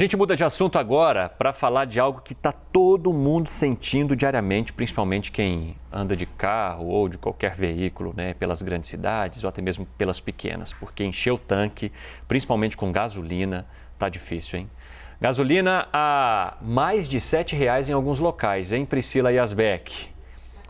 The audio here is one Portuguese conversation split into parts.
A gente muda de assunto agora para falar de algo que está todo mundo sentindo diariamente, principalmente quem anda de carro ou de qualquer veículo, né, pelas grandes cidades ou até mesmo pelas pequenas, porque encher o tanque, principalmente com gasolina, tá difícil, hein? Gasolina a mais de R$ 7,00 em alguns locais, hein, Priscila Yasbeck?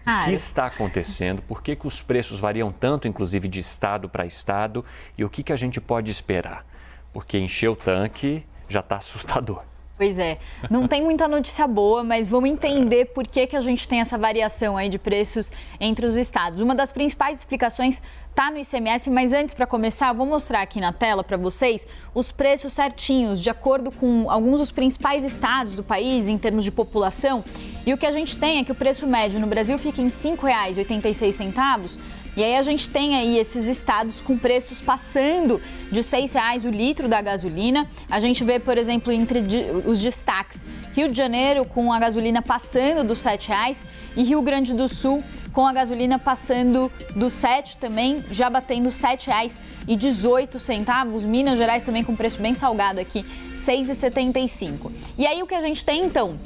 O que está acontecendo? Por que os preços variam tanto, inclusive de estado para estado? E o que a gente pode esperar? Porque encher o tanque já está assustador. Pois é, não tem muita notícia boa, mas vamos entender por que a gente tem essa variação aí de preços entre os estados. Uma das principais explicações está no ICMS, mas antes, para começar, vou mostrar aqui na tela para vocês os preços certinhos, de acordo com alguns dos principais estados do país, em termos de população. E o que a gente tem é que o preço médio no Brasil fica em R$ 5,86. E aí a gente tem aí esses estados com preços passando de R$ 6,00 o litro da gasolina. A gente vê, por exemplo, entre os destaques, Rio de Janeiro com a gasolina passando dos R$ 7,00 e Rio Grande do Sul com a gasolina passando dos 7 também, já batendo R$ 7,18. Minas Gerais também com preço bem salgado aqui, R$ 6,75. E aí o que a gente tem então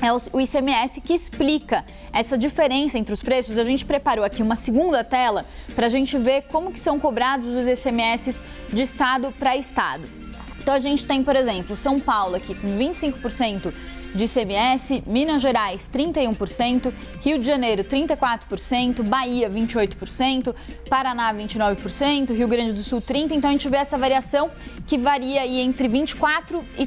é o ICMS que explica essa diferença entre os preços. A gente preparou aqui uma segunda tela para a gente ver como que são cobrados os ICMS de estado para estado. Então a gente tem, por exemplo, São Paulo aqui com 25% de ICMS, Minas Gerais 31%, Rio de Janeiro 34%, Bahia 28%, Paraná 29%, Rio Grande do Sul 30%. Então a gente vê essa variação que varia aí entre 24% e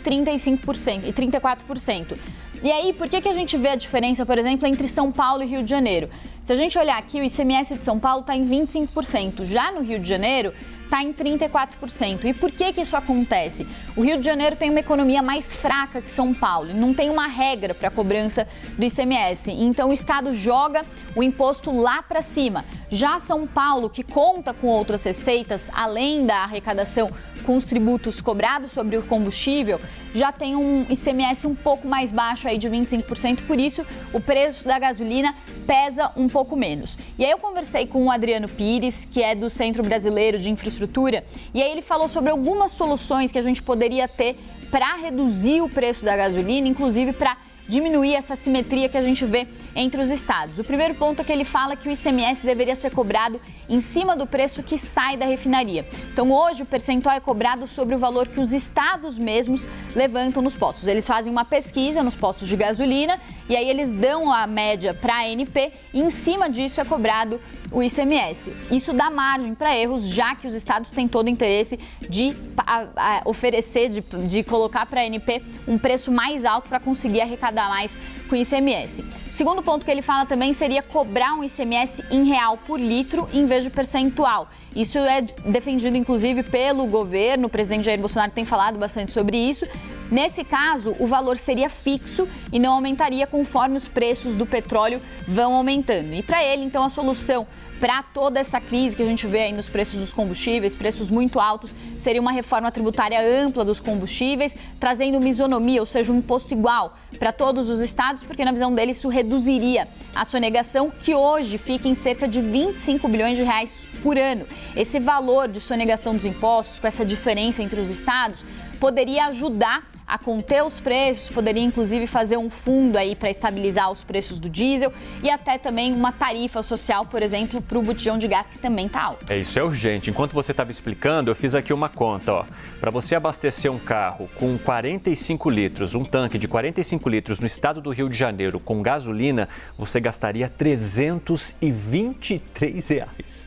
34%. E aí, por que a gente vê a diferença, por exemplo, entre São Paulo e Rio de Janeiro? Se a gente olhar aqui, o ICMS de São Paulo está em 25%, já no Rio de Janeiro está em 34%. E por que isso acontece? O Rio de Janeiro tem uma economia mais fraca que São Paulo, não tem uma regra para a cobrança do ICMS, então o Estado joga o imposto lá para cima. Já São Paulo, que conta com outras receitas, além da arrecadação com os tributos cobrados sobre o combustível, já tem um ICMS um pouco mais baixo aí de 25%, por isso o preço da gasolina pesa um pouco menos. E aí eu conversei com o Adriano Pires, que é do Centro Brasileiro de Infraestrutura, e aí ele falou sobre algumas soluções que a gente poderia ter para reduzir o preço da gasolina, inclusive para diminuir essa simetria que a gente vê entre os estados. O primeiro ponto é que ele fala que o ICMS deveria ser cobrado em cima do preço que sai da refinaria. Então, hoje, o percentual é cobrado sobre o valor que os estados mesmos levantam nos postos. Eles fazem uma pesquisa nos postos de gasolina e aí eles dão a média para a ANP e em cima disso é cobrado o ICMS. Isso dá margem para erros, já que os estados têm todo o interesse de oferecer, de colocar para a ANP um preço mais alto para conseguir arrecadar mais com o ICMS. O segundo ponto que ele fala também seria cobrar um ICMS em real por litro em vez de percentual. Isso é defendido, inclusive, pelo governo. O presidente Jair Bolsonaro tem falado bastante sobre isso. Nesse caso, o valor seria fixo e não aumentaria conforme os preços do petróleo vão aumentando. E para ele, então, a solução para toda essa crise que a gente vê aí nos preços dos combustíveis, preços muito altos, seria uma reforma tributária ampla dos combustíveis, trazendo uma isonomia, ou seja, um imposto igual para todos os estados, porque na visão dele isso reduziria a sonegação, que hoje fica em cerca de 25 bilhões de reais por ano. Esse valor de sonegação dos impostos, com essa diferença entre os estados, poderia ajudar a conter os preços, poderia inclusive fazer um fundo aí para estabilizar os preços do diesel e até também uma tarifa social, por exemplo, para o botijão de gás, que também está alto. Isso é urgente. Enquanto você estava explicando, eu fiz aqui uma conta, ó. Para você abastecer um carro com 45 litros, um tanque de 45 litros no estado do Rio de Janeiro com gasolina, você gastaria R$ 323.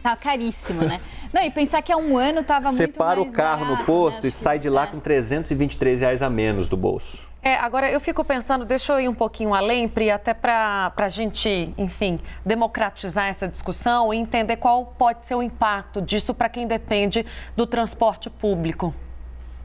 Tá caríssimo, né? Não, e pensar que há um ano estava muito mais Separa o carro barato, no posto, né? e sai de lá com R$ 323 a menos do bolso. Agora eu fico pensando, deixa eu ir um pouquinho além, Pri, até para a gente, enfim, democratizar essa discussão e entender qual pode ser o impacto disso para quem depende do transporte público.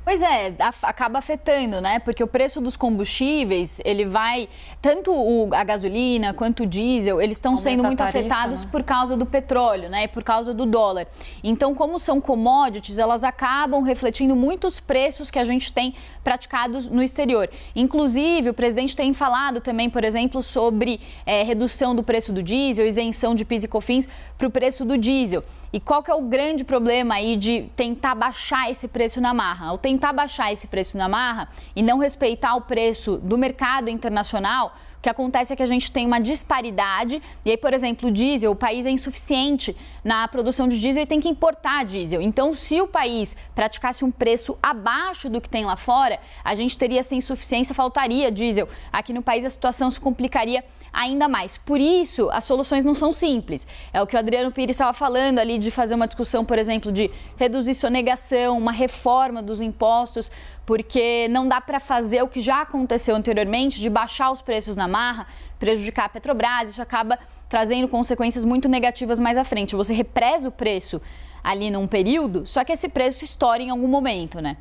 Pois é, acaba afetando, né? Porque o preço dos combustíveis, ele vai... Tanto a gasolina quanto o diesel, eles estão sendo muito afetados, né, por causa do petróleo, né? E por causa do dólar. Então, como são commodities, elas acabam refletindo muitos preços que a gente tem praticados no exterior. Inclusive, o presidente tem falado também, por exemplo, sobre redução do preço do diesel, isenção de PIS e COFINS para o preço do diesel. E qual que é o grande problema aí de tentar baixar esse preço na marra? Ao tentar baixar esse preço na marra e não respeitar o preço do mercado internacional, o que acontece é que a gente tem uma disparidade e aí, por exemplo, o diesel, o país é insuficiente na produção de diesel e tem que importar diesel. Então, se o país praticasse um preço abaixo do que tem lá fora, a gente teria essa insuficiência, faltaria diesel. Aqui no país a situação se complicaria ainda mais. Por isso, as soluções não são simples. É o que o Adriano Pires estava falando ali de fazer uma discussão, por exemplo, de reduzir sonegação, uma reforma dos impostos, porque não dá para fazer o que já aconteceu anteriormente, de baixar os preços na marra, prejudicar a Petrobras. Isso acaba trazendo consequências muito negativas mais à frente. Você represa o preço ali num período, só que esse preço estoura em algum momento, né?